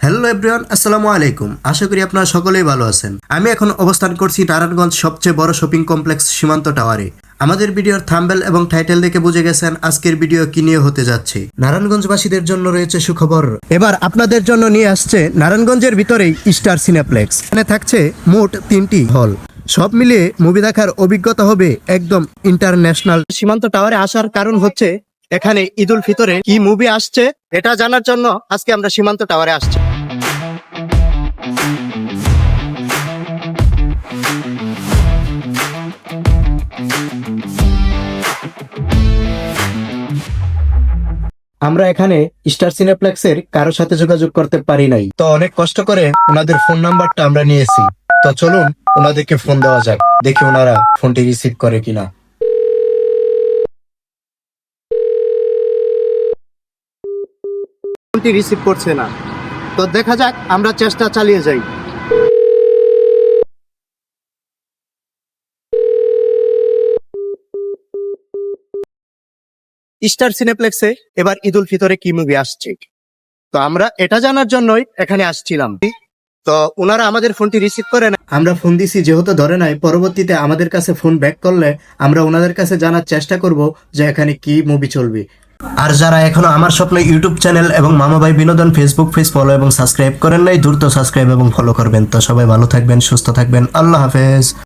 Hello everyone, আসসালামু আলাইকুম। আশা করি আপনারা সকলেই ভালো আছেন। আমি এখন অবস্থান করছি নারায়ণগঞ্জ সবচেয়ে বড় শপিং কমপ্লেক্স সীমান্ত টাওয়ারে। আমাদের ভিডিওর থাম্বনেল এবং টাইটেল দেখে বুঝে গেছেন আজকের ভিডিও কি নিয়ে হতে যাচ্ছে। নারায়ণগঞ্জবাসীদের জন্য রয়েছে সুখবর। এবার আপনাদের জন্য নিয়ে আসছে নারায়ণগঞ্জের ভিতরেই স্টার সিনেপ্লেক্স। এখানে থাকছে মোট 3টি হল। সব মিলিয়ে মুভি দেখার অভিজ্ঞতা হবে একদম ইন্টারন্যাশনাল। সীমান্ত টাওয়ারে আসার কারণ হচ্ছে এখানে ঈদুল ফিতরে কি মুভি আসছে এটা জানার জন্য আজকে আমরা সীমান্ত টাওয়ারে আসছি। আমরা এখানে স্টার সিনেপ্লেক্সের কারোর সাথে যোগাযোগ করতে পারি নাই, তো অনেক কষ্ট করে ওনাদের ফোন নাম্বারটা আমরা নিয়েছি। তো চলুন ওনাদেরকে ফোন দেওয়া যাক, দেখি ওনারা ফোনটি রিসিভ করে কিনা। ফোনটি রিসিভ করছে না, তো দেখা যাক, আমরা চেষ্টা চালিয়ে যাই। স্টার সিনেপ্লেক্সে এবার ঈদুল ফিতরে কি মুভি আসছে, তো আমরা এটা জানার জন্যই এখানে আসছিলাম। তো ওনারা আমাদের ফোনটি রিসিভ করে না, আমরা ফোন দিছি যেহেতু ধরে নাই, পরবর্তীতে আমাদের কাছে ফোন ব্যাক করলে আমরা ওনাদের কাছে জানার চেষ্টা করব যে এখানে কি মুভি চলবে। আর যারা এখনো আমার স্বপ্ন ইউটিউব চ্যানেল এবং মামা ভাই বিনোদন ফেসবুক পেজ ফলো এবং সাবস্ক্রাইব করেন নাই, দ্রুত সাবস্ক্রাইব এবং ফলো করবেন। তো সবাই ভালো থাকবেন, সুস্থ থাকবেন, আল্লাহ হাফেজ।